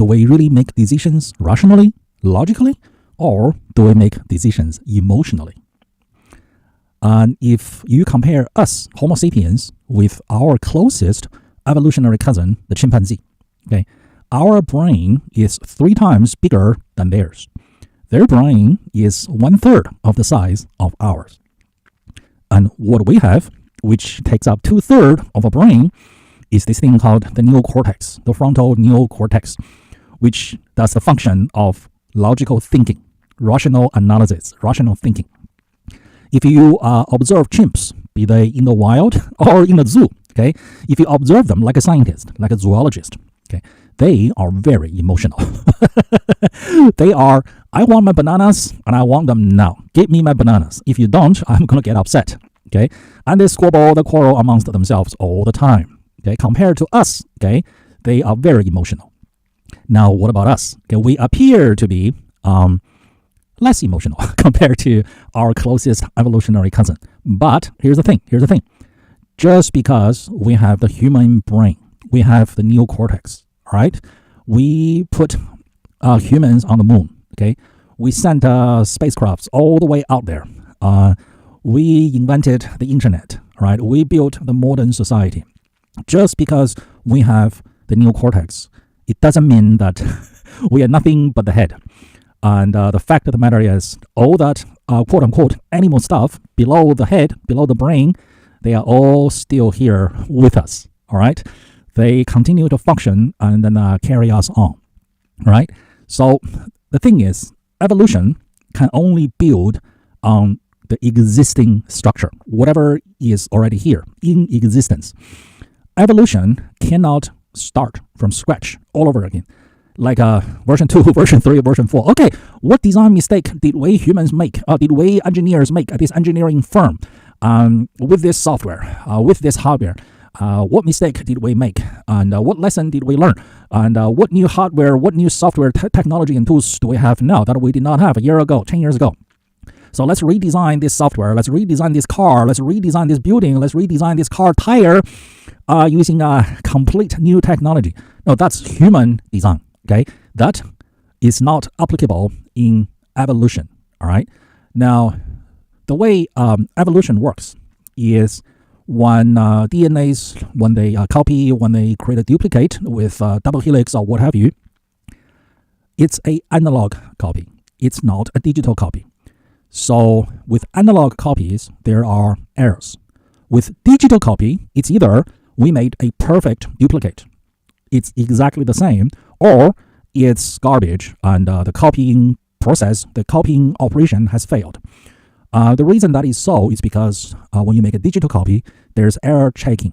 Do we really make decisions rationally, logically, or do we make decisions emotionally? And if you compare us, Homo sapiens, with our closest evolutionary cousin, the chimpanzee, okay, our brain is 3 times bigger than theirs. Their brain is 1/3 of the size of ours. And what we have, which takes up 2/3 of a brain, is this thing called the neocortex, the frontal neocortex, which does the function of logical thinking, rational analysis, rational thinking. If you observe chimps, be they in the wild or in the zoo, okay, if you observe them like a scientist, like a zoologist, okay, they are very emotional. They are, I want my bananas and I want them now. Give me my bananas. If you don't, I'm going to get upset, okay? And they squabble, they quarrel amongst themselves all the time, okay? Compared to us, okay, they are very emotional. Now, what about us? Okay, we appear to be less emotional compared to our closest evolutionary cousin. But here's the thing. Just because we have the human brain, we have the neocortex, all right? We put humans on the moon, okay? We sent spacecrafts all the way out there. We invented the internet, right? We built the modern society. Just because we have the neocortex, it doesn't mean that we are nothing but the head. And the fact of the matter is, all that quote-unquote animal stuff below the head, below the brain, they are all still here with us, all right? They continue to function and then carry us on, right? So the thing is, evolution can only build on the existing structure, whatever is already here in existence. Evolution cannot start from scratch all over again. Like version 2, version 3, version 4. Okay, what design mistake did we humans make? Did we engineers make at this engineering firm with this software, with this hardware? What mistake did we make? And what lesson did we learn? And what new hardware, what new software technology and tools do we have now that we did not have a year ago, 10 years ago? So let's redesign this software. Let's redesign this car. Let's redesign this building. Let's redesign this car tire using a complete new technology. No, that's human design. Okay, that is not applicable in evolution. All right. Now, the way evolution works is when DNAs, when they copy, when they create a duplicate with double helix or what have you, it's an analog copy. It's not a digital copy. So with analog copies, there are errors. With digital copy, it's either we made a perfect duplicate. It's exactly the same, or it's garbage and the copying process, the copying operation has failed. The reason that is so is because when you make a digital copy, there's error checking.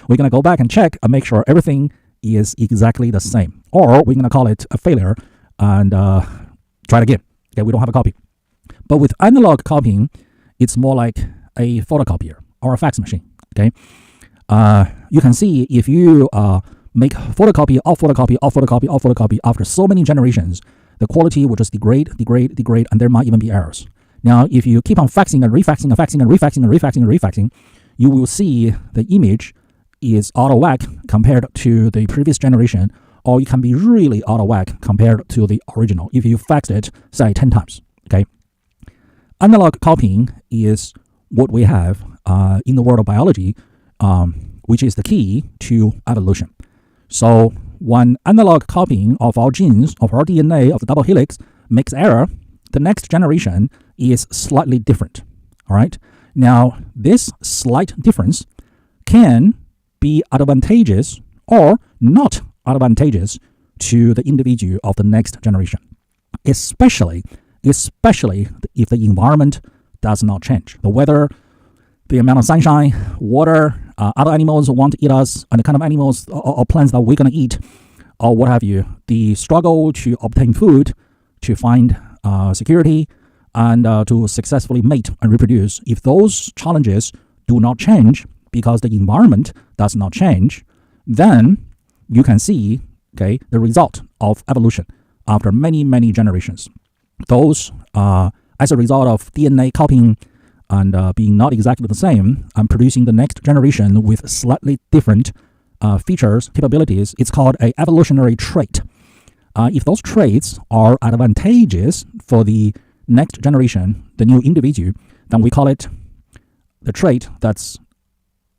We're going to go back and check and make sure everything is exactly the same. Or we're going to call it a failure and try it again. Okay, we don't have a copy. But with analog copying, it's more like a photocopier or a fax machine. Okay, you can see if you make photocopy of photocopy of photocopy of photocopy after so many generations, the quality will just degrade, and there might even be errors. Now, if you keep on faxing and refaxing and faxing and refaxing and refaxing and refaxing, you will see the image is out of whack compared to the previous generation, or it can be really out of whack compared to the original if you faxed it, say, 10 times. Okay. Analog copying is what we have in the world of biology, which is the key to evolution. So when analog copying of our genes, of our DNA, of the double helix makes error, the next generation is slightly different. All right. Now, this slight difference can be advantageous or not advantageous to the individual of the next generation, especially if the environment does not change. The weather, the amount of sunshine, water, other animals want to eat us, and the kind of animals or plants that we're going to eat, or what have you. The struggle to obtain food, to find security, and to successfully mate and reproduce. If those challenges do not change because the environment does not change, then you can see, okay, the result of evolution after many, many generations. Those, as a result of DNA copying and being not exactly the same, and producing the next generation with slightly different features, capabilities, it's called an evolutionary trait. if those traits are advantageous for the next generation, the new individual, then we call it the trait that's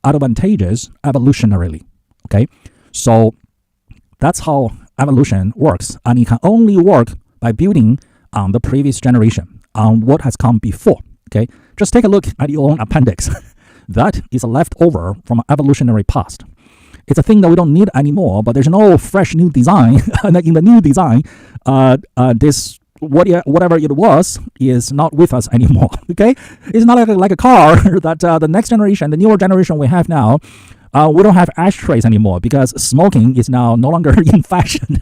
advantageous evolutionarily. Okay, so that's how evolution works, and it can only work by building on the previous generation, on what has come before. Okay, just take a look at your own appendix. That is a leftover from an evolutionary past. It's a thing that we don't need anymore, but there's no fresh new design. And in the new design, this whatever it was is not with us anymore. Okay, it's not like a car that the next generation, the newer generation we have now, we don't have ashtrays anymore because smoking is now no longer in fashion.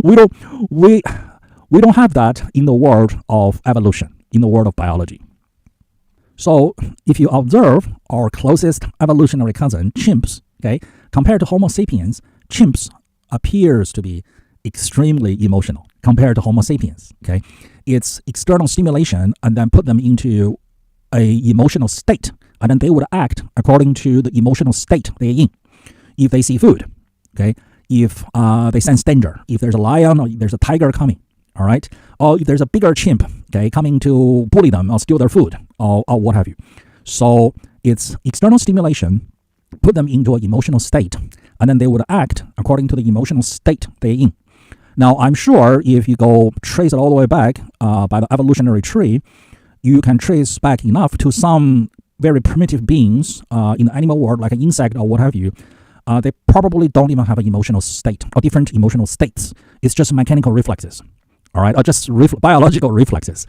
we don't have that in the world of evolution, in the world of biology. So if you observe our closest evolutionary cousin, chimps, okay, compared to Homo sapiens, chimps appears to be extremely emotional compared to Homo sapiens. Okay, it's external stimulation and then put them into a emotional state, and then they would act according to the emotional state they're in. If they see food, okay, if they sense danger, if there's a lion or there's a tiger coming, all right, or if there's a bigger chimp, okay, coming to bully them or steal their food or what have you. So it's external stimulation, put them into an emotional state, and then they would act according to the emotional state they're in. Now, I'm sure if you go trace it all the way back by the evolutionary tree, you can trace back enough to some very primitive beings in the animal world, like an insect or what have you. They probably don't even have an emotional state or different emotional states. It's just mechanical reflexes, all right, or just biological reflexes.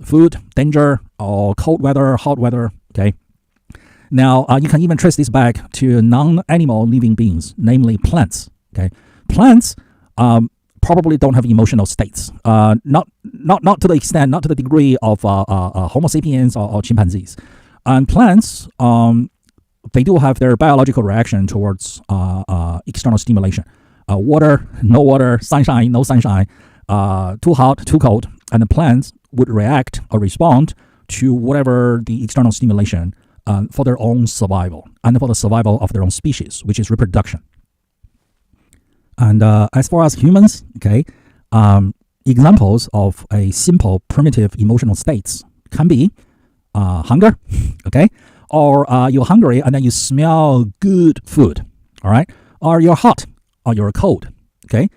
Food, danger, or cold weather, hot weather, okay. Now, you can even trace this back to non-animal living beings, namely plants, okay. Plants probably don't have emotional states, not to the extent, not to the degree of Homo sapiens or chimpanzees. And plants, they do have their biological reaction towards external stimulation. Water, no water, sunshine, no sunshine, too hot, too cold, and the plants would react or respond to whatever the external stimulation for their own survival and for the survival of their own species, which is reproduction. And as far as humans, okay, examples of a simple primitive emotional states can be hunger, okay, or you're hungry and then you smell good food, all right, or you're hot or you're cold, okay.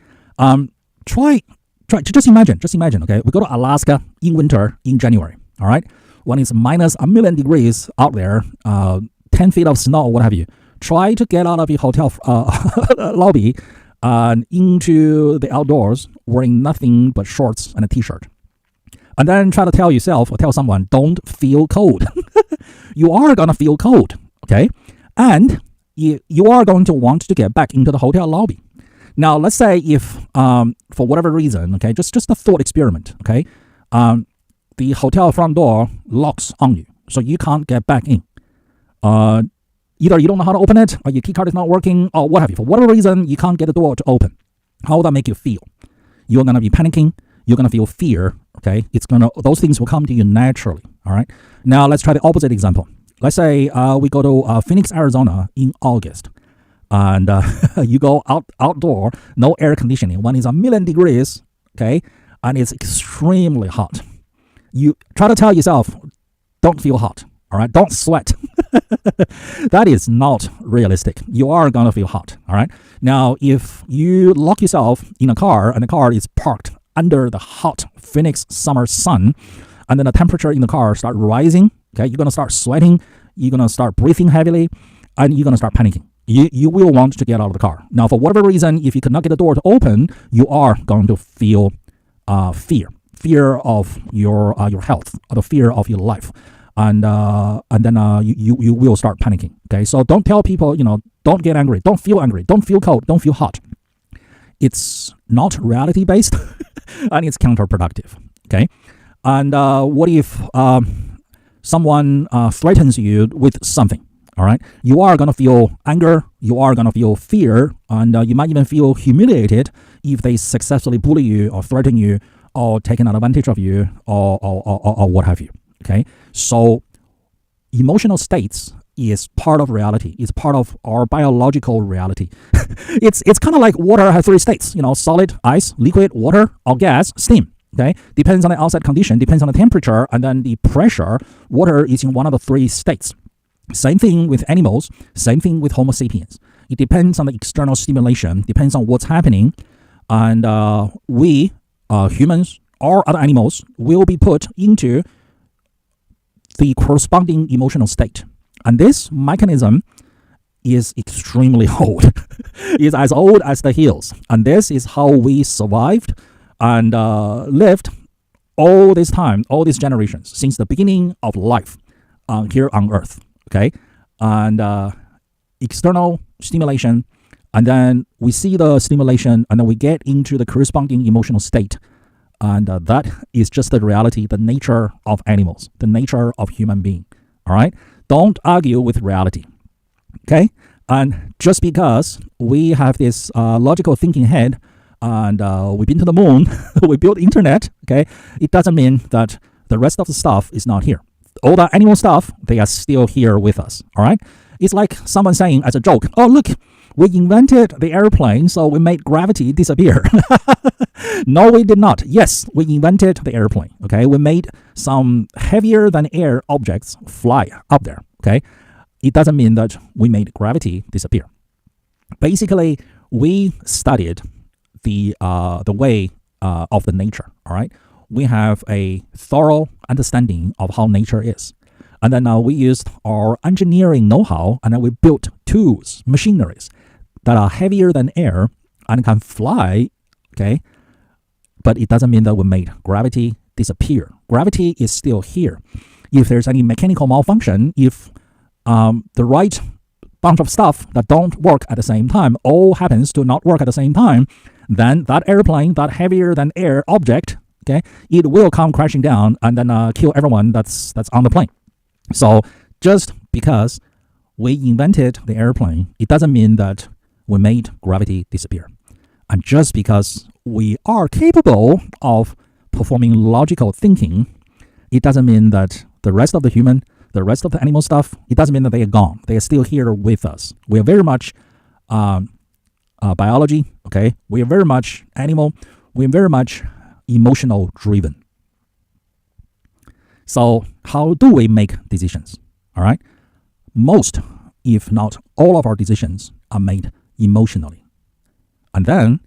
Try just imagine, okay, we go to Alaska in winter in January, all right, when it's minus a million degrees out there, 10 feet of snow, what have you. Try to get out of your hotel lobby into the outdoors wearing nothing but shorts and a t-shirt. And then try to tell yourself or tell someone, don't feel cold. You are going to feel cold, okay? And you are going to want to get back into the hotel lobby. Now, let's say if, for whatever reason, okay, just a thought experiment, okay, the hotel front door locks on you, so you can't get back in. Either you don't know how to open it, or your key card is not working, or what have you. For whatever reason, you can't get the door to open. How will that make you feel? You're going to be panicking. You're going to feel fear, okay? Those things will come to you naturally, all right? Now, let's try the opposite example. Let's say we go to Phoenix, Arizona in August, and you go outdoor, no air conditioning, when it's a million degrees, okay, and it's extremely hot. You try to tell yourself, don't feel hot, all right? Don't sweat. That is not realistic. You are going to feel hot, all right? Now, if you lock yourself in a car and the car is parked under the hot Phoenix summer sun, and then the temperature in the car start rising, okay, you're going to start sweating, you're going to start breathing heavily, and you're going to start panicking. You will want to get out of the car. Now, for whatever reason, if you cannot get the door to open, you are going to feel fear of your health, or the fear of your life. And then you will start panicking. Okay, so don't tell people, don't get angry, don't feel angry, don't feel cold, don't feel hot. It's not reality based, and it's counterproductive. Okay, and what if someone threatens you with something? All right, you are gonna feel anger, you are gonna feel fear, and you might even feel humiliated if they successfully bully you or threaten you or taking advantage of you or what have you. Okay, so emotional states is part of reality. It's part of our biological reality. It's kind of like water has three states, solid, ice, liquid, water, or gas, steam. Okay, depends on the outside condition, depends on the temperature, and then the pressure. Water is in one of the three states. Same thing with animals, same thing with Homo sapiens. It depends on the external stimulation, depends on what's happening, and we, humans or other animals, will be put into the corresponding emotional state. And this mechanism is extremely old. It's as old as the hills. And this is how we survived and lived all this time, all these generations, since the beginning of life here on Earth. Okay? And external stimulation, and then we see the stimulation, and then we get into the corresponding emotional state. And that is just the reality, the nature of animals, the nature of human being. All right? Don't argue with reality. Okay? And just because we have this logical thinking head, and we've been to the moon, we built internet, okay, it doesn't mean that the rest of the stuff is not here. All the animal stuff, they are still here with us, all right? It's like someone saying as a joke, oh, look, we invented the airplane, so we made gravity disappear. No, we did not. Yes, we invented the airplane, okay? We made some heavier than air objects fly up there, okay? It doesn't mean that we made gravity disappear. Basically, we studied the way of the nature, all right? We have a thorough understanding of how nature is. And then we used our engineering know-how, and then we built tools, machineries that are heavier than air and can fly, okay? But it doesn't mean that we made gravity disappear. Gravity is still here. If there's any mechanical malfunction, if the right bunch of stuff that don't work at the same time all happens to not work at the same time, then that airplane, that heavier than air object, okay, it will come crashing down and then kill everyone that's on the plane. So just because we invented the airplane, it doesn't mean that we made gravity disappear. And just because we are capable of performing logical thinking, it doesn't mean that the rest of the human, the rest of the animal stuff, it doesn't mean that they are gone. They are still here with us. We are very much biology, okay? We are very much animal. We are very much emotional driven. So how do we make decisions? All right? Most, if not all of our decisions are made emotionally. And then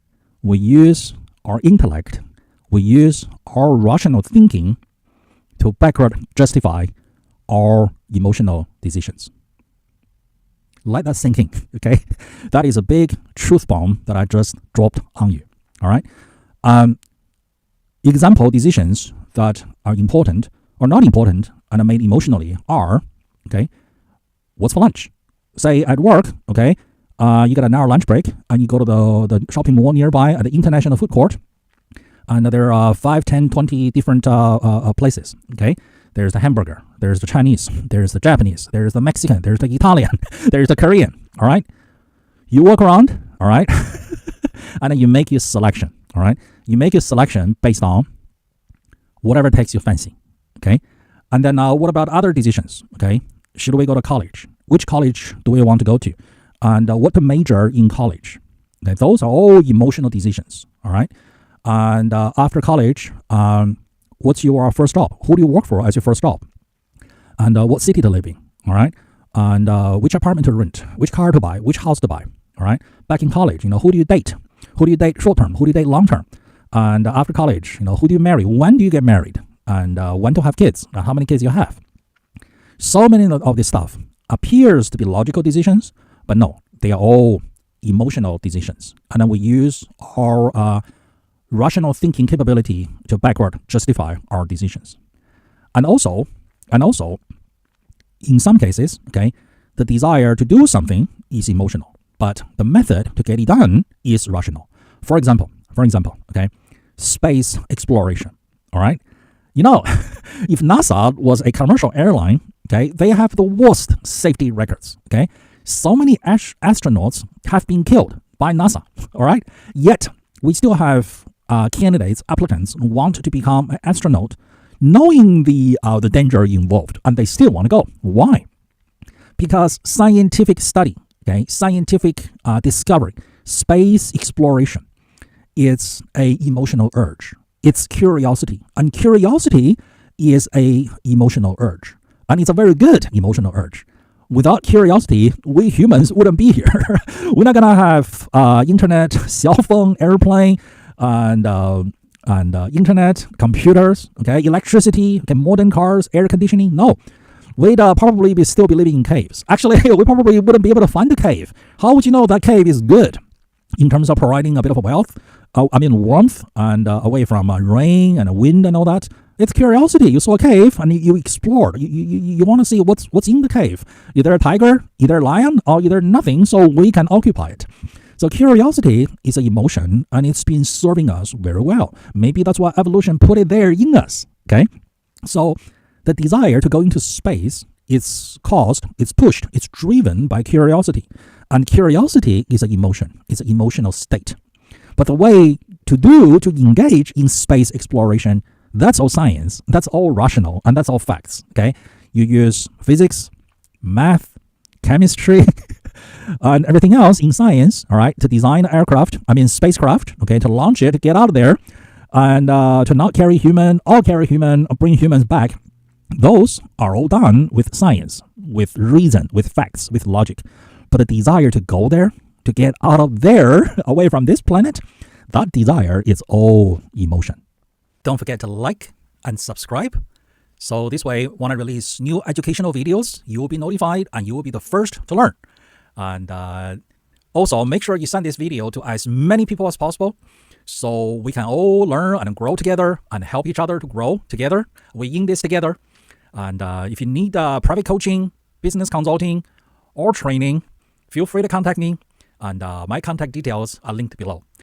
we use our intellect, we use our rational thinking to backward justify our emotional decisions. Let that sink in, okay? That is a big truth bomb that I just dropped on you, all right? Example decisions that are important or not important and are made emotionally are, okay, what's for lunch? Say at work, okay, you got an hour lunch break and you go to the shopping mall nearby at the International Food Court, and there are 5, 10, 20 different places, okay? There's the hamburger, there's the Chinese, there's the Japanese, there's the Mexican, there's the Italian, there's the Korean, all right? You walk around, all right? And then you make your selection, all right? You make your selection based on whatever takes your fancy, okay? And then what about other decisions, okay? Should we go to college? Which college do we want to go to? And what to major in college? Okay, those are all emotional decisions, all right? And after college, what's your first job? Who do you work for as your first job? And what city to live in, all right? And which apartment to rent? Which car to buy? Which house to buy, all right? Back in college, who do you date? Who do you date short term? Who do you date long term? And after college, who do you marry? When do you get married? And when to have kids? How many kids you have? So many of this stuff appears to be logical decisions, but no, they are all emotional decisions. And then we use our rational thinking capability to backward justify our decisions. And also, in some cases, okay, the desire to do something is emotional, but the method to get it done is rational. For example, okay, space exploration, all right? If NASA was a commercial airline, okay, they have the worst safety records, okay? So many astronauts have been killed by NASA, all right? Yet, we still have candidates, applicants who want to become an astronaut, knowing the danger involved, and they still want to go. Why? Because scientific study, okay, scientific discovery, space exploration, it's a emotional urge. It's curiosity, and curiosity is a emotional urge, and it's a very good emotional urge. Without curiosity, we humans wouldn't be here. We're not gonna have internet, cell phone, airplane, and internet, computers, okay, electricity, okay, modern cars, air conditioning. No, we'd probably still be living in caves. Actually, we probably wouldn't be able to find a cave. How would you know that cave is good in terms of providing a bit of wealth? Warmth, and away from rain and wind and all that. It's curiosity. You saw a cave and you explored. You want to see what's in the cave. Either a tiger, either a lion, or either nothing, so we can occupy it. So curiosity is an emotion, and it's been serving us very well. Maybe that's why evolution put it there in us. Okay? So the desire to go into space is caused, it's pushed, it's driven by curiosity. And curiosity is an emotion. It's an emotional state. But the way to engage in space exploration, that's all science, that's all rational, and that's all facts, okay? You use physics, math, chemistry, and everything else in science, all right, to design spacecraft, okay, to launch it, get out there, and to not carry human, or bring humans back. Those are all done with science, with reason, with facts, with logic. But the desire to go there, to get out of there, away from this planet, that desire is all emotion. Don't forget to like and subscribe. So this way, when I release new educational videos, you will be notified and you will be the first to learn. And also, make sure you send this video to as many people as possible so we can all learn and grow together and help each other to grow together. We're in this together. And if you need private coaching, business consulting, or training, feel free to contact me. And my contact details are linked below.